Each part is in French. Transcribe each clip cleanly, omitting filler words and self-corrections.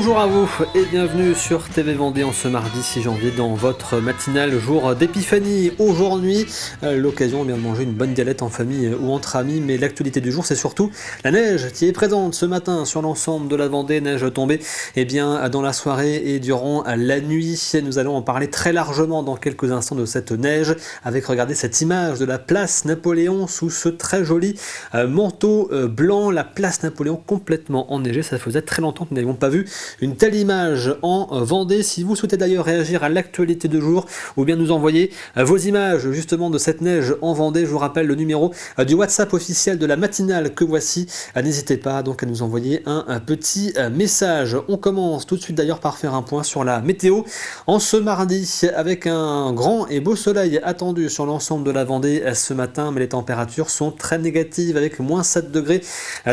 Bonjour à vous et bienvenue sur TV Vendée en ce mardi 6 janvier dans votre matinale jour d'épiphanie. Aujourd'hui, l'occasion bien de manger une bonne galette en famille ou entre amis, mais l'actualité du jour c'est surtout la neige qui est présente ce matin sur l'ensemble de la Vendée, neige tombée dans la soirée et durant la nuit. Nous allons en parler très largement dans quelques instants de cette neige avec, regardez cette image de la place Napoléon sous ce très joli manteau blanc, la place Napoléon complètement enneigée. Ça faisait très longtemps que nous n'avions pas vu une telle image en Vendée. Si vous souhaitez d'ailleurs réagir à l'actualité du jour ou bien nous envoyer vos images justement de cette neige en Vendée, je vous rappelle le numéro du WhatsApp officiel de la matinale que voici. N'hésitez pas donc à nous envoyer un petit message. On commence tout de suite d'ailleurs par faire un point sur la météo en ce mardi avec un grand et beau soleil attendu sur l'ensemble de la Vendée ce matin, mais les températures sont très négatives avec moins 7 degrés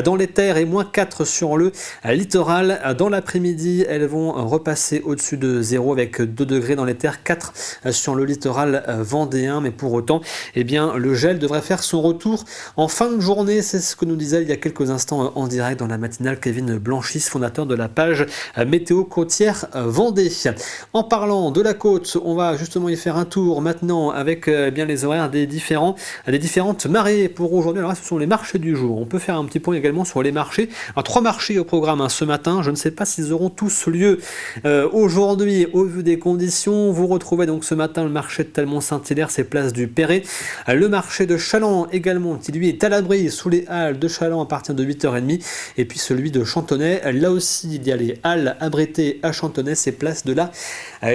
dans les terres et moins 4 sur le littoral. Dans l'après-midi, elles vont repasser au-dessus de 0 avec 2 degrés dans les terres, 4 sur le littoral vendéen, mais pour autant, le gel devrait faire son retour en fin de journée. C'est ce que nous disait il y a quelques instants en direct dans la matinale Kevin Blanchis, fondateur de la page Météo Côtière Vendée. En parlant de la côte, on va justement y faire un tour maintenant avec les horaires des différentes marées pour aujourd'hui. Alors là, ce sont les marchés du jour. On peut faire un petit point également sur les marchés. Alors, 3 marchés au programme ce matin. Je ne sais pas s'ils auront tous lieu aujourd'hui au vu des conditions. Vous retrouvez donc ce matin le marché de Talmont-Saint-Hilaire, c'est place du Perret. Le marché de Chaland également, qui lui est à l'abri sous les halles de Chaland à partir de 8h30. Et puis celui de Chantonnay, là aussi il y a les halles abritées à Chantonnay, c'est place de la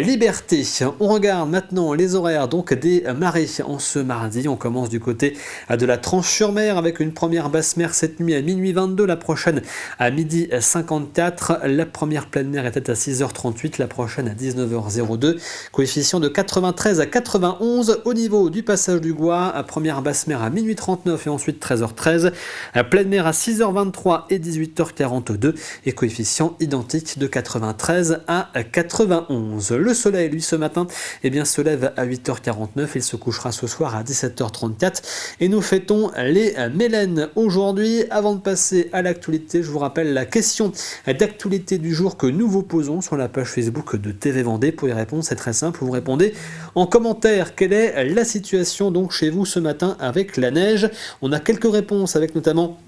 Liberté. On regarde maintenant les horaires donc des marées en ce mardi. On commence du côté de la Tranche-sur-Mer avec une première basse mer cette nuit à minuit 22, la prochaine à midi 54. La première pleine mer était à 6h38, la prochaine à 19h02. Coefficient de 93 à 91 au niveau du passage du Gois. Première basse mer à minuit 39 et ensuite 13h13. Pleine mer à 6h23 et 18h42 et coefficient identique de 93 à 91. Le soleil, lui, ce matin, se lève à 8h49. Il se couchera ce soir à 17h34 et nous fêtons les Mélènes aujourd'hui. Avant de passer à l'actualité, je vous rappelle la question d'actualité du jour que nous vous posons sur la page Facebook de TV Vendée. Pour y répondre, c'est très simple. Vous répondez en commentaire quelle est la situation donc chez vous ce matin avec la neige. On a quelques réponses avec notamment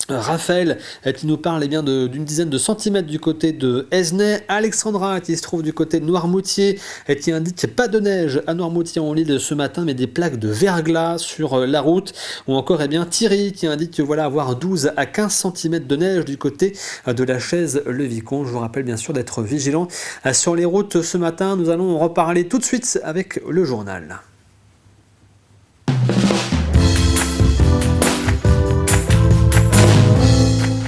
Raphaël qui nous parle d'une dizaine de centimètres du côté de Esnay, Alexandra qui se trouve du côté de Noirmoutier qui indique pas de neige à Noirmoutier en Lille ce matin mais des plaques de verglas sur la route, ou encore Thierry qui indique avoir 12 à 15 cm de neige du côté de la Chaise-le-Vicomte. Je vous rappelle bien sûr d'être vigilant sur les routes ce matin. Nous allons en reparler tout de suite avec le journal.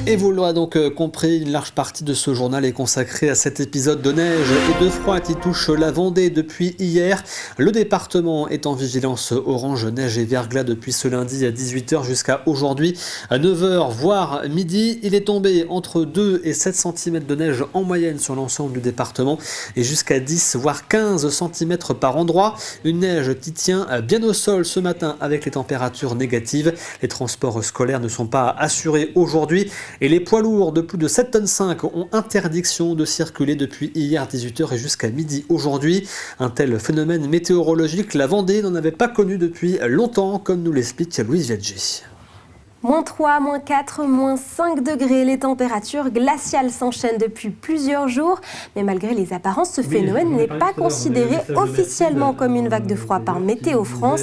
Et vous l'aurez donc compris, une large partie de ce journal est consacrée à cet épisode de neige et de froid qui touche la Vendée depuis hier. Le département est en vigilance orange, neige et verglas depuis ce lundi à 18h jusqu'à aujourd'hui à 9h voire midi. Il est tombé entre 2 et 7 cm de neige en moyenne sur l'ensemble du département et jusqu'à 10 voire 15 cm par endroit. Une neige qui tient bien au sol ce matin avec les températures négatives. Les transports scolaires ne sont pas assurés aujourd'hui. Et les poids lourds de plus de 7,5 tonnes ont interdiction de circuler depuis hier 18h et jusqu'à midi aujourd'hui. Un tel phénomène météorologique, la Vendée n'en avait pas connu depuis longtemps, comme nous l'explique Louise Viadji. -3, -4, -5 degrés, les températures glaciales s'enchaînent depuis plusieurs jours, mais malgré les apparences, ce phénomène n'est pas considéré officiellement comme une vague de froid par Météo France.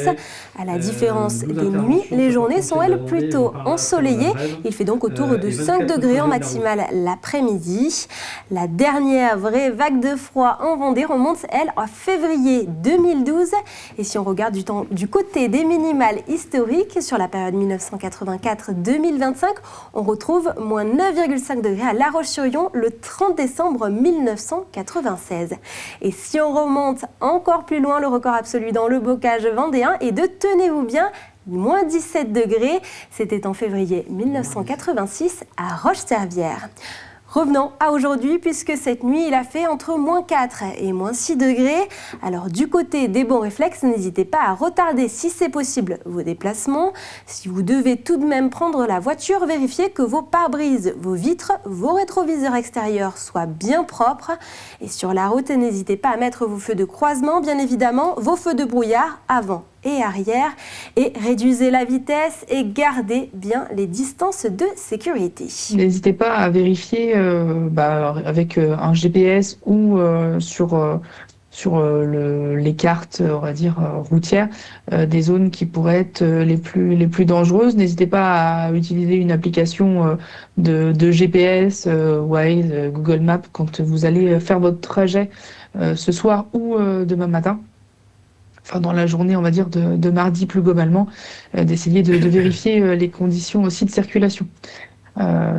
À la différence des nuits, les journées sont elles plutôt ensoleillées. Il fait donc autour de 5 degrés en maximale l'après-midi. La dernière vraie vague de froid en Vendée remonte, elle, en février 2012. Et si on regarde du côté des minimales historiques, sur la période 1984-2025, on retrouve moins 9,5 degrés à La Roche-sur-Yon le 30 décembre 1996. Et si on remonte encore plus loin, le record absolu dans le bocage vendéen est de, tenez-vous bien, moins 17 degrés. C'était en février 1986 à Roche-Servière. Revenons à aujourd'hui puisque cette nuit, il a fait entre -4 et -6 degrés. Alors du côté des bons réflexes, n'hésitez pas à retarder si c'est possible vos déplacements. Si vous devez tout de même prendre la voiture, vérifiez que vos pare-brises, vos vitres, vos rétroviseurs extérieurs soient bien propres. Et sur la route, n'hésitez pas à mettre vos feux de croisement, bien évidemment, vos feux de brouillard avant et arrière, et réduisez la vitesse et gardez bien les distances de sécurité. N'hésitez pas à vérifier avec un GPS ou sur les cartes, on va dire, routières, des zones qui pourraient être les plus dangereuses. N'hésitez pas à utiliser une application de GPS, Waze, Google Maps, quand vous allez faire votre trajet ce soir ou demain matin. Enfin, dans la journée, on va dire, de mardi plus globalement, d'essayer de vérifier les conditions aussi de circulation.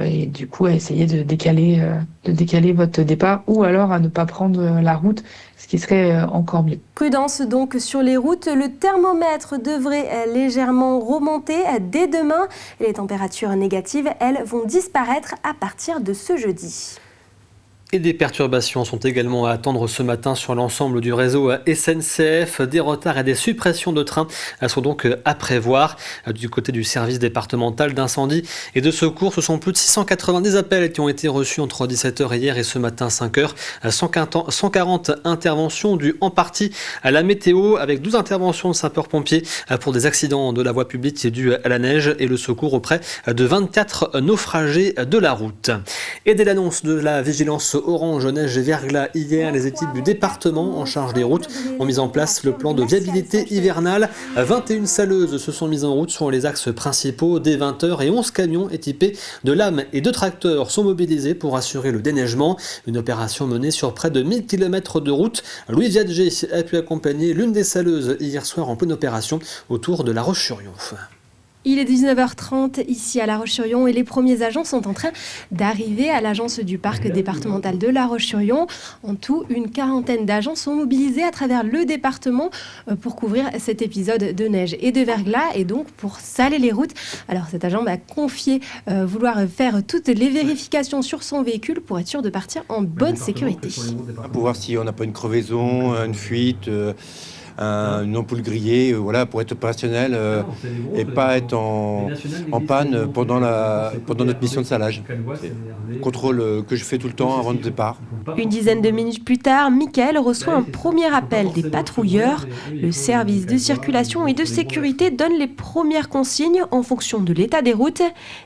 Et du coup, à essayer de décaler votre départ ou alors à ne pas prendre la route, ce qui serait encore mieux. Prudence donc sur les routes. Le thermomètre devrait légèrement remonter dès demain. Les températures négatives, elles, vont disparaître à partir de ce jeudi. Et des perturbations sont également à attendre ce matin sur l'ensemble du réseau SNCF. Des retards et des suppressions de trains sont donc à prévoir. Du côté du service départemental d'incendie et de secours, ce sont plus de 690 appels qui ont été reçus entre 17h hier et ce matin 5h. 140 interventions dues en partie à la météo, avec 12 interventions de sapeurs-pompiers pour des accidents de la voie publique dus à la neige et le secours auprès de 24 naufragés de la route. Et dès l'annonce de la vigilance orange, neige et verglas hier, les équipes du département en charge des routes ont mis en place le plan de viabilité hivernale. 21 saleuses se sont mises en route sur les axes principaux dès 20h et 11 camions équipés de lames et de tracteurs sont mobilisés pour assurer le déneigement. Une opération menée sur près de 1000 km de route. Louis Viadger a pu accompagner l'une des saleuses hier soir en pleine opération autour de La Roche-sur-Yon. Il est 19h30 ici à La Roche-sur-Yon et les premiers agents sont en train d'arriver à l'agence du parc départemental de La Roche-sur-Yon. En tout, une quarantaine d'agents sont mobilisés à travers le département pour couvrir cet épisode de neige et de verglas et donc pour saler les routes. Alors cet agent m'a confié vouloir faire toutes les vérifications sur son véhicule pour être sûr de partir en bonne sécurité. Pour voir si on n'a pas une crevaison, une fuite, une ampoule grillée, voilà, pour être opérationnel et pas être en panne pendant notre mission de salage. Contrôle que je fais tout le temps avant le départ. Une dizaine de minutes plus tard, Michael reçoit un premier appel des patrouilleurs. Le service de circulation et de sécurité donne les premières consignes en fonction de l'état des routes,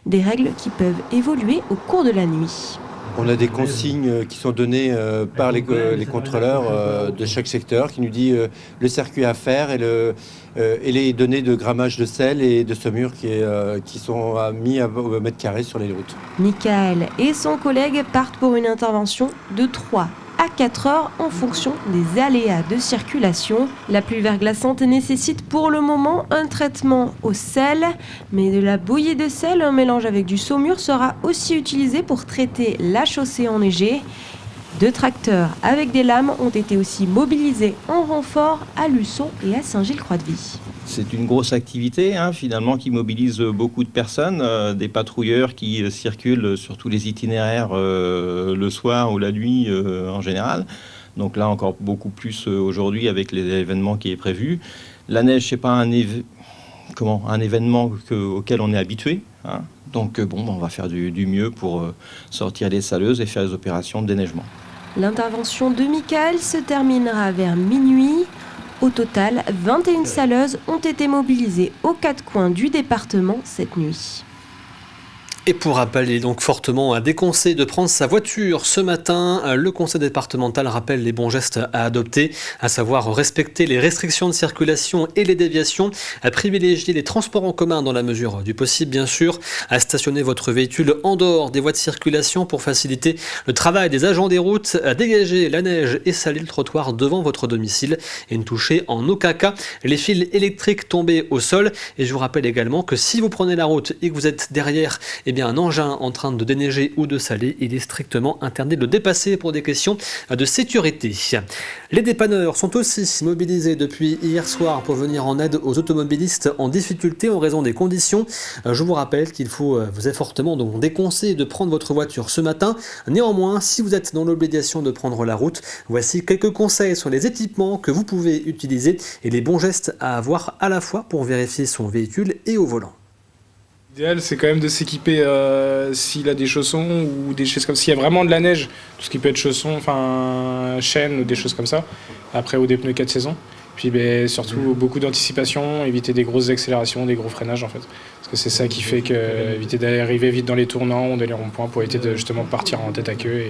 des règles qui peuvent évoluer au cours de la nuit. On a des consignes qui sont données par les contrôleurs de chaque secteur qui nous dit le circuit à faire et les données de grammage de sel et de saumure qui sont mis au mètre carré sur les routes. Michael et son collègue partent pour une intervention de 3 à 4 heures en fonction des aléas de circulation. La pluie verglaçante nécessite pour le moment un traitement au sel, mais de la bouillie de sel, un mélange avec du saumure sera aussi utilisé pour traiter la chaussée enneigée. 2 tracteurs avec des lames ont été aussi mobilisés en renfort à Luçon et à Saint-Gilles-Croix-de-Vie. C'est une grosse activité finalement qui mobilise beaucoup de personnes, des patrouilleurs qui circulent sur tous les itinéraires le soir ou la nuit en général. Donc là encore beaucoup plus aujourd'hui avec les événements qui est prévu. La neige, c'est pas un événement auquel on est habitué. Donc on va faire du mieux pour sortir les saleuses et faire les opérations de déneigement. L'intervention de Michael se terminera vers minuit. Au total, 21 saleuses ont été mobilisées aux 4 coins du département cette nuit. Et pour rappeler donc fortement un déconseil de prendre sa voiture ce matin, le conseil départemental rappelle les bons gestes à adopter, à savoir respecter les restrictions de circulation et les déviations, à privilégier les transports en commun dans la mesure du possible bien sûr, à stationner votre véhicule en dehors des voies de circulation pour faciliter le travail des agents des routes, à dégager la neige et saler le trottoir devant votre domicile et ne toucher en aucun cas les fils électriques tombés au sol. Et je vous rappelle également que si vous prenez la route et que vous êtes derrière un engin en train de déneiger ou de saler, il est strictement interdit de le dépasser pour des questions de sécurité. Les dépanneurs sont aussi mobilisés depuis hier soir pour venir en aide aux automobilistes en difficulté en raison des conditions. Je vous rappelle qu'il vous est fortement donc déconseillé de prendre votre voiture ce matin. Néanmoins, si vous êtes dans l'obligation de prendre la route, voici quelques conseils sur les équipements que vous pouvez utiliser et les bons gestes à avoir à la fois pour vérifier son véhicule et au volant. L'idéal, c'est quand même de s'équiper s'il a des chaussons ou des choses comme ça. S'il y a vraiment de la neige, tout ce qui peut être chaussons, enfin chaînes ou des choses comme ça. Après, ou des pneus 4 saisons. Puis surtout beaucoup d'anticipation, éviter des grosses accélérations, des gros freinages en fait. Parce que c'est ça qui fait éviter d'arriver vite dans les tournants ou dans les ronds-points pour éviter de justement partir en tête à queue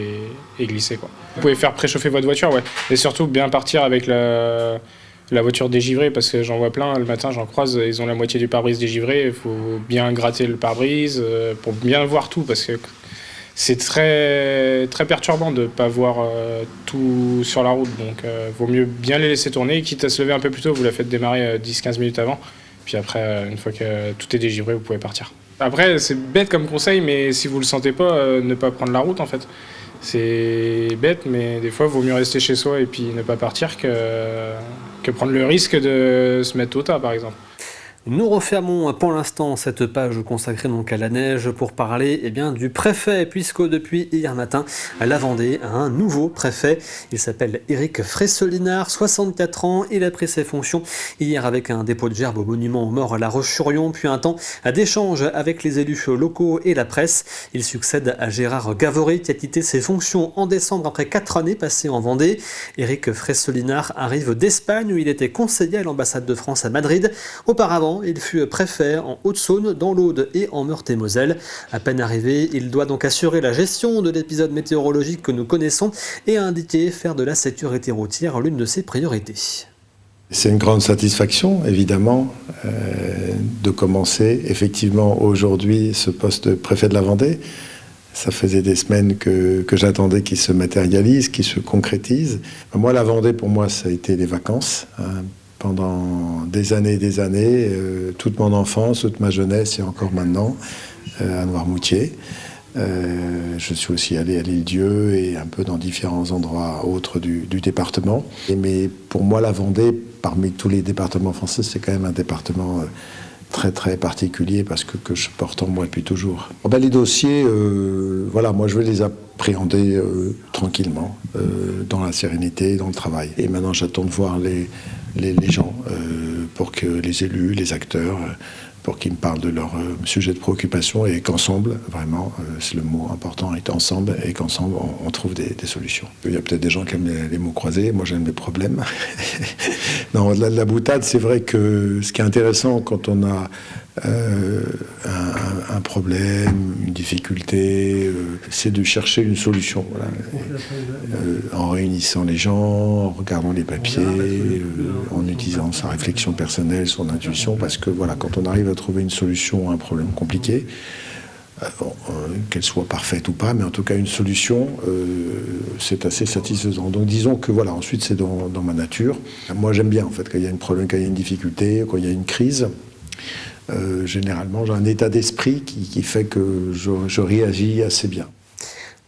et glisser, quoi. Vous pouvez faire préchauffer votre voiture, ouais. Et surtout bien partir avec la voiture dégivrée, parce que j'en vois plein le matin, j'en croise, ils ont la moitié du pare-brise dégivré. Il faut bien gratter le pare-brise pour bien voir tout, parce que c'est très, très perturbant de ne pas voir tout sur la route. Donc vaut mieux bien les laisser tourner, quitte à se lever un peu plus tôt, vous la faites démarrer 10-15 minutes avant. Puis après, une fois que tout est dégivré, vous pouvez partir. Après, c'est bête comme conseil, mais si vous le sentez pas, ne pas prendre la route en fait. C'est bête, mais des fois, il vaut mieux rester chez soi et puis ne pas partir que prendre le risque de se mettre au tas, par exemple. Nous refermons pour l'instant cette page consacrée donc à la neige pour parler du préfet, puisque depuis hier matin, la Vendée a un nouveau préfet. Il s'appelle Éric Fresselinard, 64 ans. Il a pris ses fonctions hier avec un dépôt de gerbes au monument aux morts à La Roche-sur-Yon, puis un temps d'échange avec les élus locaux et la presse. Il succède à Gérard Gavory qui a quitté ses fonctions en décembre après 4 années passées en Vendée. Éric Fresselinard arrive d'Espagne où il était conseiller à l'ambassade de France à Madrid. Auparavant, il fut préfet en Haute-Saône, dans l'Aude et en Meurthe-et-Moselle. À peine arrivé, il doit donc assurer la gestion de l'épisode météorologique que nous connaissons et a indiqué faire de la sécurité routière l'une de ses priorités. C'est une grande satisfaction, évidemment, de commencer effectivement aujourd'hui ce poste de préfet de la Vendée. Ça faisait des semaines que j'attendais qu'il se matérialise, qu'il se concrétise. Moi, la Vendée, pour moi, ça a été les vacances. Pendant des années, toute mon enfance, toute ma jeunesse et encore maintenant, à Noirmoutier. Je suis aussi allé à l'Île-Dieu et un peu dans différents endroits autres du département. Mais pour moi, la Vendée, parmi tous les départements français, c'est quand même un département très très particulier parce que je porte en moi depuis toujours. Les dossiers, moi je vais les appréhender tranquillement, dans la sérénité, dans le travail. Et maintenant j'attends de voir les gens, pour que les élus, les acteurs, pour qu'ils me parlent de leur sujet de préoccupation et qu'ensemble, vraiment, c'est le mot important, est ensemble et qu'ensemble on trouve des solutions. Il y a peut-être des gens qui aiment les mots croisés, moi j'aime les problèmes. Non, au-delà de la boutade, c'est vrai que ce qui est intéressant quand on a un problème, une difficulté, c'est de chercher une solution. Voilà. En réunissant les gens, en regardant les papiers, en utilisant sa réflexion personnelle, son intuition, parce que voilà, quand on arrive à trouver une solution à un problème compliqué, qu'elle soit parfaite ou pas, mais en tout cas une solution, c'est assez satisfaisant. Donc disons que voilà, ensuite c'est dans ma nature. Moi j'aime bien en fait quand il y a un problème, quand il y a une difficulté, quand il y a une crise. Généralement, j'ai un état d'esprit qui fait que je réagis assez bien.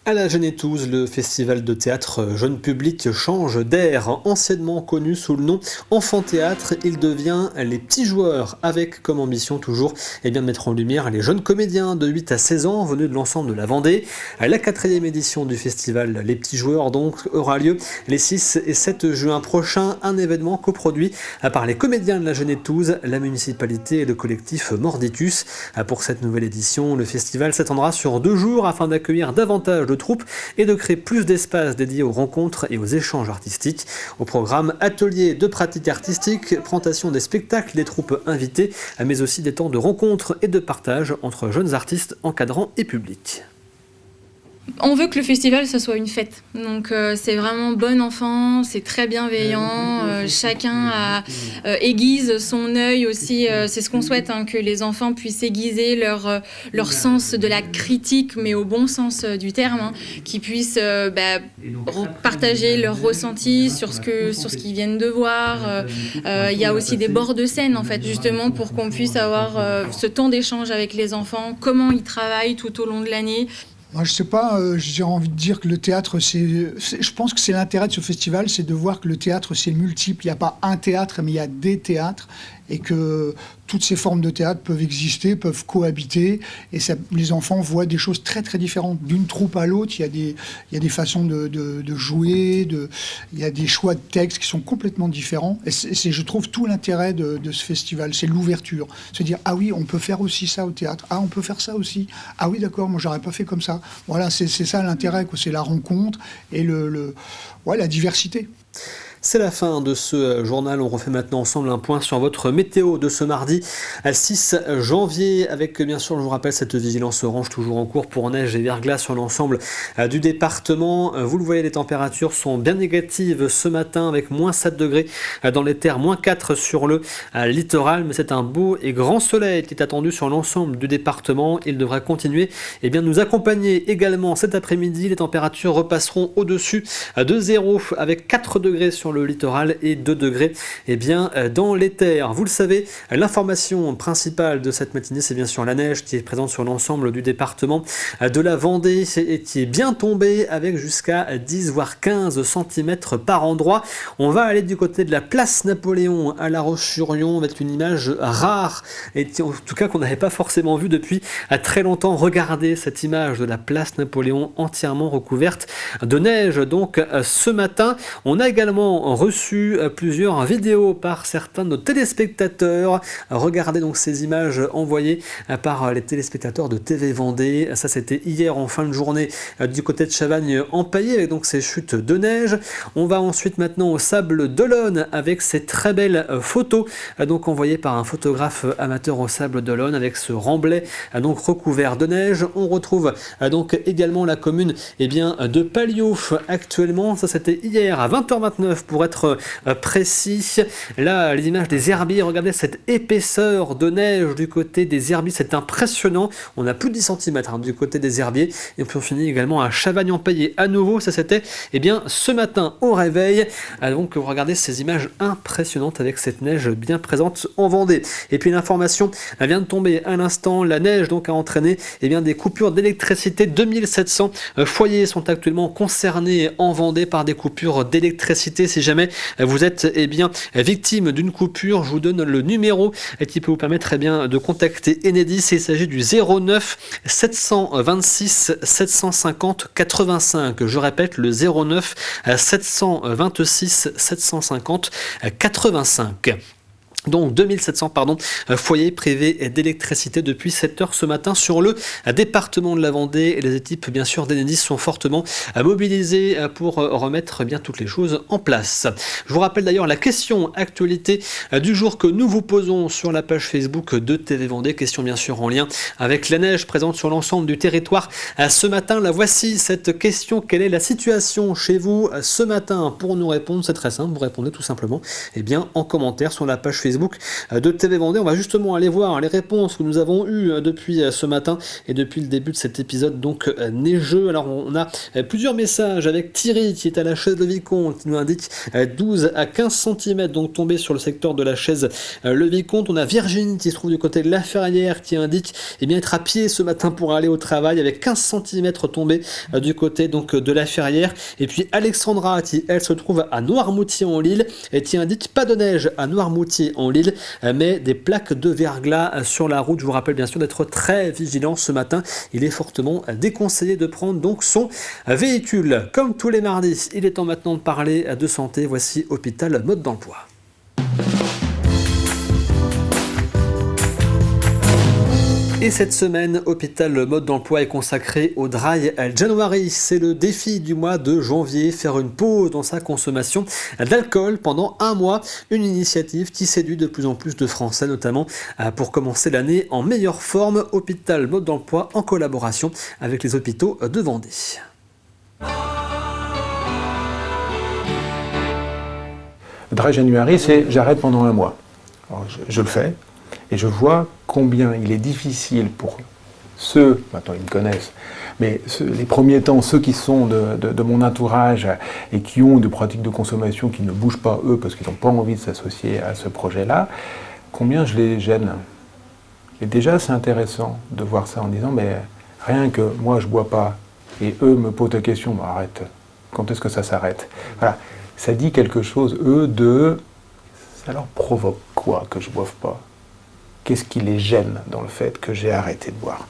À la Genétouse, le festival de théâtre jeune public change d'air. Anciennement connu sous le nom Enfant Théâtre, il devient Les Petits Joueurs, avec comme ambition toujours de mettre en lumière les jeunes comédiens de 8 à 16 ans venus de l'ensemble de la Vendée. La 4e édition du festival Les Petits Joueurs donc aura lieu les 6 et 7 juin prochains, un événement coproduit par les comédiens de la Genétouse, la municipalité et le collectif Morditus. Pour cette nouvelle édition, le festival s'étendra sur 2 jours afin d'accueillir davantage de troupes et de créer plus d'espaces dédiés aux rencontres et aux échanges artistiques. Au programme, ateliers de pratique artistique, présentation des spectacles des troupes invitées, mais aussi des temps de rencontres et de partage entre jeunes artistes, encadrants et publics. On veut que le festival, ça soit une fête. Donc, c'est vraiment bon enfant, c'est très bienveillant. Chacun aiguise son œil aussi. C'est ce qu'on souhaite, que les enfants puissent aiguiser leur sens de la critique, mais au bon sens du terme, qu'ils puissent partager leurs ressentis sur ce qu'ils viennent de voir. Il y a aussi des bords de scène, en fait, justement, pour qu'on puisse avoir ce temps d'échange avec les enfants, comment ils travaillent tout au long de l'année. Moi, je sais pas, j'ai envie de dire que le théâtre, je pense que c'est l'intérêt de ce festival, c'est de voir que le théâtre, c'est multiple. Il n'y a pas un théâtre, mais il y a des théâtres, et que toutes ces formes de théâtre peuvent exister, peuvent cohabiter, et les enfants voient des choses très très différentes. D'une troupe à l'autre, il y a des façons de jouer, il y a des choix de textes qui sont complètement différents. Et c'est je trouve, tout l'intérêt de ce festival, c'est l'ouverture. Se dire, ah oui, on peut faire aussi ça au théâtre, ah on peut faire ça aussi, ah oui d'accord, moi j'aurais pas fait comme ça. Voilà, c'est ça l'intérêt, c'est la rencontre et la diversité. C'est la fin de ce journal. On refait maintenant ensemble un point sur votre météo de ce mardi 6 janvier avec, bien sûr, je vous rappelle, cette vigilance orange toujours en cours pour neige et verglas sur l'ensemble du département. Vous le voyez, les températures sont bien négatives ce matin avec moins 7 degrés dans les terres, moins 4 sur le littoral. Mais c'est un beau et grand soleil qui est attendu sur l'ensemble du département. Il devrait continuer de nous accompagner également cet après-midi. Les températures repasseront au-dessus de 0 avec 4 degrés sur le littoral et 2 degrés dans les terres. Vous le savez, l'information principale de cette matinée, c'est bien sûr la neige qui est présente sur l'ensemble du département de la Vendée et qui est bien tombée avec jusqu'à 10 voire 15 cm par endroit. On va aller du côté de la place Napoléon à La Roche-sur-Yon avec une image rare et en tout cas qu'on n'avait pas forcément vue depuis très longtemps. Regardez cette image de la place Napoléon entièrement recouverte de neige. Donc ce matin, on a également reçu plusieurs vidéos par certains de nos téléspectateurs. Regardez donc ces images envoyées par les téléspectateurs de TV Vendée. Ça, c'était hier en fin de journée du côté de Chavagne-Empaillé avec donc ces chutes de neige. On va ensuite maintenant au Sable d'Olonne avec ces très belles photos donc envoyées par un photographe amateur au Sable d'Olonne avec ce remblai donc recouvert de neige. On retrouve donc également la commune de Palliot actuellement. Ça, c'était hier à 20h29 pour être précis. Là, les images des herbiers, regardez cette épaisseur de neige du côté des herbiers, c'est impressionnant. On a plus de 10 cm du côté des herbiers. Et puis on finit également à Chavagne-Empaillé à nouveau. Ça, c'était ce matin au réveil. Donc regardez ces images impressionnantes avec cette neige bien présente en Vendée. Et puis l'information vient de tomber à l'instant. La neige donc a entraîné des coupures d'électricité. 2700 foyers sont actuellement concernés en Vendée par des coupures d'électricité. Si jamais vous êtes victime d'une coupure, je vous donne le numéro qui peut vous permettre de contacter Enedis. Il s'agit du 09 726 750 85. Je répète, le 09 726 750 85. Donc 2700 foyers privés d'électricité depuis 7h ce matin sur le département de la Vendée. Et les équipes bien sûr d'Enedis sont fortement mobilisées pour remettre toutes les choses en place. Je vous rappelle d'ailleurs la question actualité du jour que nous vous posons sur la page Facebook de TV Vendée. Question bien sûr en lien avec la neige présente sur l'ensemble du territoire ce matin. La voici cette question: quelle est la situation chez vous ce matin? Pour nous répondre, c'est très simple, vous répondez tout simplement en commentaire sur la page Facebook de TV Vendée. On va justement aller voir les réponses que nous avons eues depuis ce matin et depuis le début de cet épisode donc neigeux. Alors on a plusieurs messages avec Thierry qui est à la Chaise Le Vicomte qui nous indique 12 à 15 cm donc tombés sur le secteur de la Chaise Le Vicomte. On a Virginie qui se trouve du côté de La Ferrière qui indique être à pied ce matin pour aller au travail avec 15 cm tombés du côté donc de La Ferrière. Et puis Alexandra qui elle se trouve à Noirmoutier-en-l'Île et qui indique pas de neige à Noirmoutier-en-l'Île mais des plaques de verglas sur la route. Je vous rappelle bien sûr d'être très vigilant ce matin. Il est fortement déconseillé de prendre donc son véhicule. Comme tous les mardis, il est temps maintenant de parler de santé. Voici Hôpital Mode d'Emploi. Et cette semaine, Hôpital Mode d'Emploi est consacré au Dry January. C'est le défi du mois de janvier, faire une pause dans sa consommation d'alcool pendant un mois. Une initiative qui séduit de plus en plus de Français, notamment pour commencer l'année en meilleure forme. Hôpital Mode d'Emploi en collaboration avec les hôpitaux de Vendée. Le Dry January, c'est j'arrête pendant un mois. Alors, je le fais. Et je vois combien il est difficile pour ceux, maintenant ils me connaissent, mais les premiers temps, ceux qui sont de mon entourage et qui ont des pratiques de consommation qui ne bougent pas eux parce qu'ils n'ont pas envie de s'associer à ce projet-là, combien je les gêne. Et déjà c'est intéressant de voir ça en disant, mais rien que moi je bois pas et eux me posent la question, bah, arrête, quand est-ce que ça s'arrête? Voilà, ça dit quelque chose, ça leur provoque quoi que je boive pas? Qu'est-ce qui les gêne dans le fait que j'ai arrêté de boire?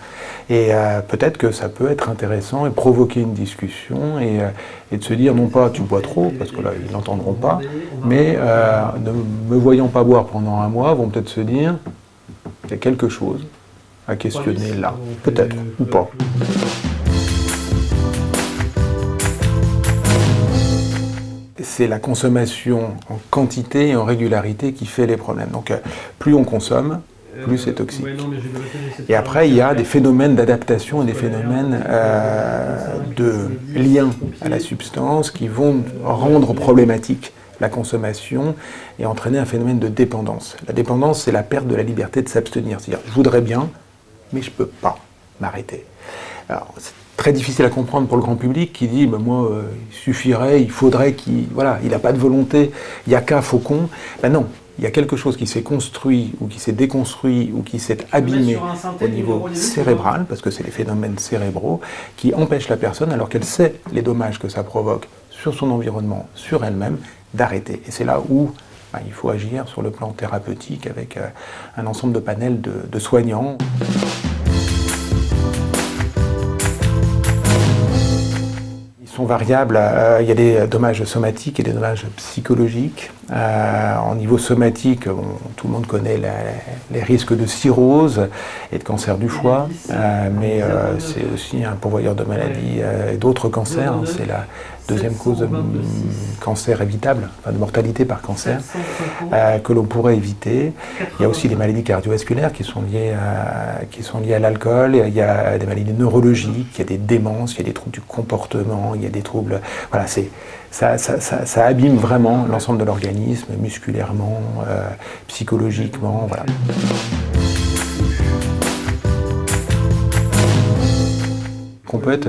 Et peut-être que ça peut être intéressant et provoquer une discussion et de se dire, non pas tu bois trop, parce que là ils n'entendront pas, mais ne me voyant pas boire pendant un mois, vont peut-être se dire, il y a quelque chose à questionner là, peut-être, ou pas. C'est la consommation en quantité et en régularité qui fait les problèmes. Donc plus on consomme, plus c'est toxique. Et après, il y a des phénomènes d'adaptation et des phénomènes de lien à la substance qui vont rendre problématique la consommation et entraîner un phénomène de dépendance. La dépendance, c'est la perte de la liberté de s'abstenir. C'est-à-dire, je voudrais bien, mais je ne peux pas m'arrêter. Alors, c'est très difficile à comprendre pour le grand public qui dit ben moi, il suffirait, il faudrait qu'il... Voilà, il n'a pas de volonté, il n'y a qu'un faucon. Ben non. Il y a quelque chose qui s'est construit ou qui s'est déconstruit ou qui s'est abîmé au niveau cérébral, parce que c'est les phénomènes cérébraux, qui empêchent la personne, alors qu'elle sait les dommages que ça provoque sur son environnement, sur elle-même, d'arrêter. Et c'est là où il faut agir sur le plan thérapeutique avec un ensemble de panels de soignants. Sont variables, il y a des dommages somatiques et des dommages psychologiques. En niveau somatique, tout le monde connaît les risques de cirrhose et de cancer du foie, mais c'est aussi un pourvoyeur de maladies et d'autres cancers. C'est la deuxième cause de cancer évitable, enfin de mortalité par cancer, que l'on pourrait éviter. Il y a aussi les maladies cardiovasculaires qui sont liées à l'alcool. Il y a des maladies neurologiques, il y a des démences, il y a des troubles du comportement, il y a des troubles... Voilà, ça abîme vraiment l'ensemble de l'organisme, musculairement, psychologiquement, voilà. On peut être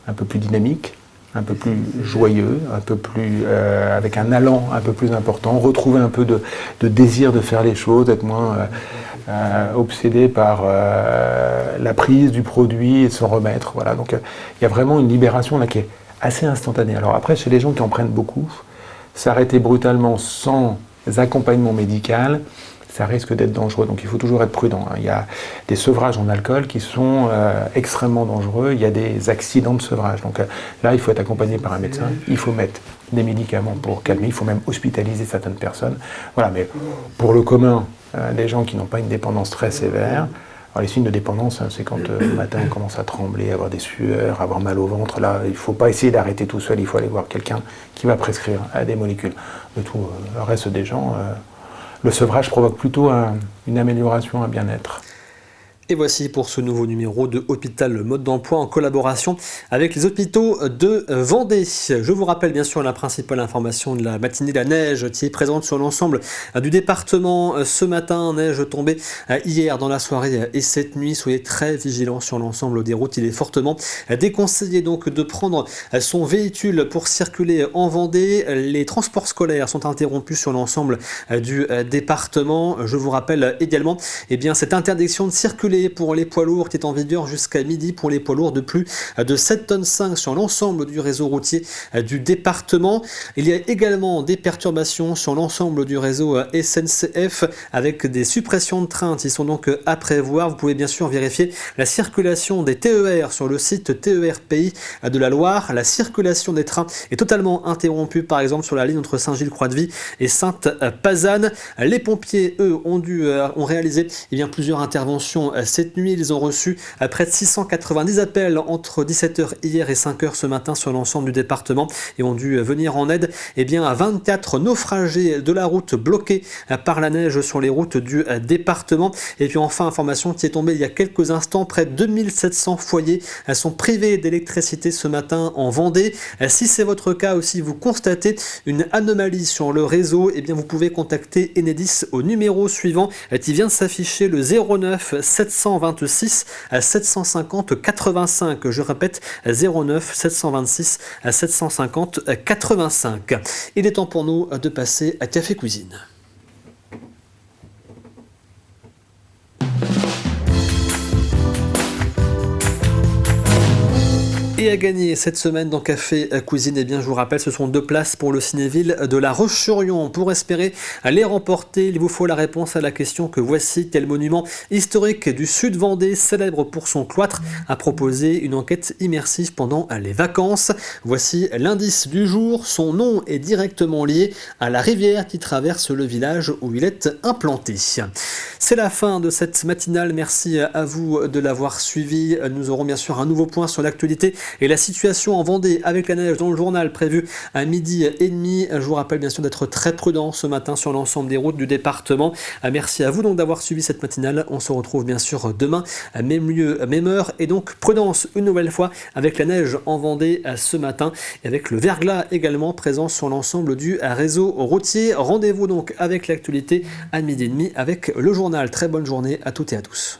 un peu plus dynamique, un peu plus joyeux, un peu plus avec un allant un peu plus important, retrouver un peu de désir de faire les choses, être moins obsédé par la prise du produit et de s'en remettre. Voilà. Donc il y a vraiment une libération là qui est assez instantanée. Alors après, chez les gens qui en prennent beaucoup, s'arrêter brutalement sans accompagnement médical, ça risque d'être dangereux, donc il faut toujours être prudent. Il y a des sevrages en alcool qui sont extrêmement dangereux, il y a des accidents de sevrage. Donc là, il faut être accompagné par un médecin, il faut mettre des médicaments pour calmer, il faut même hospitaliser certaines personnes. Voilà, mais pour le commun, des gens qui n'ont pas une dépendance très sévère, alors les signes de dépendance, c'est quand le matin on commence à trembler, avoir des sueurs, avoir mal au ventre. Là, il ne faut pas essayer d'arrêter tout seul, il faut aller voir quelqu'un qui va prescrire des molécules. De tout le reste des gens... Le sevrage provoque plutôt une amélioration, un bien-être. Et voici pour ce nouveau numéro de Hôpital Mode d'Emploi en collaboration avec les hôpitaux de Vendée. Je vous rappelle bien sûr la principale information de la matinée, la neige qui est présente sur l'ensemble du département ce matin. Neige tombée hier dans la soirée et cette nuit. Soyez très vigilants sur l'ensemble des routes. Il est fortement déconseillé donc de prendre son véhicule pour circuler en Vendée. Les transports scolaires sont interrompus sur l'ensemble du département. Je vous rappelle également cette interdiction de circuler pour les poids lourds qui est en vigueur jusqu'à midi pour les poids lourds de plus de 7,5 tonnes sur l'ensemble du réseau routier du département. Il y a également des perturbations sur l'ensemble du réseau SNCF avec des suppressions de trains qui sont donc à prévoir. Vous pouvez bien sûr vérifier la circulation des TER sur le site TER Pays de la Loire. La circulation des trains est totalement interrompue par exemple sur la ligne entre Saint-Gilles-Croix-de-Vie et Sainte-Pazanne. Les pompiers, eux, ont réalisé plusieurs interventions cette nuit. Ils ont reçu près de 690 appels entre 17h hier et 5h ce matin sur l'ensemble du département et ont dû venir en aide à 24 naufragés de la route bloqués par la neige sur les routes du département. Et puis enfin, information qui est tombée il y a quelques instants, près de 2700 foyers sont privés d'électricité ce matin en Vendée. Si c'est votre cas aussi, vous constatez une anomalie sur le réseau, vous pouvez contacter Enedis au numéro suivant qui vient de s'afficher, le 09 726 750 85. Je répète, 09 726 750 85. Il est temps pour nous de passer à Café Cuisine. Et à gagner cette semaine dans Café Cuisine, je vous rappelle, ce sont 2 places pour le Cinéville de La Roche-sur-Yon. Pour espérer les remporter, il vous faut la réponse à la question que voici: quel monument historique du Sud Vendée, célèbre pour son cloître, a proposé une enquête immersive pendant les vacances? Voici l'indice du jour. Son nom est directement lié à la rivière qui traverse le village où il est implanté. C'est la fin de cette matinale. Merci à vous de l'avoir suivi. Nous aurons bien sûr un nouveau point sur l'actualité et la situation en Vendée avec la neige dans le journal prévu à 12h30. Je vous rappelle bien sûr d'être très prudent ce matin sur l'ensemble des routes du département. Merci à vous donc d'avoir suivi cette matinale. On se retrouve bien sûr demain à même lieu, à même heure. Et donc prudence une nouvelle fois avec la neige en Vendée ce matin et avec le verglas également présent sur l'ensemble du réseau routier. Rendez-vous donc avec l'actualité à 12h30 avec le journal. Très bonne journée à toutes et à tous.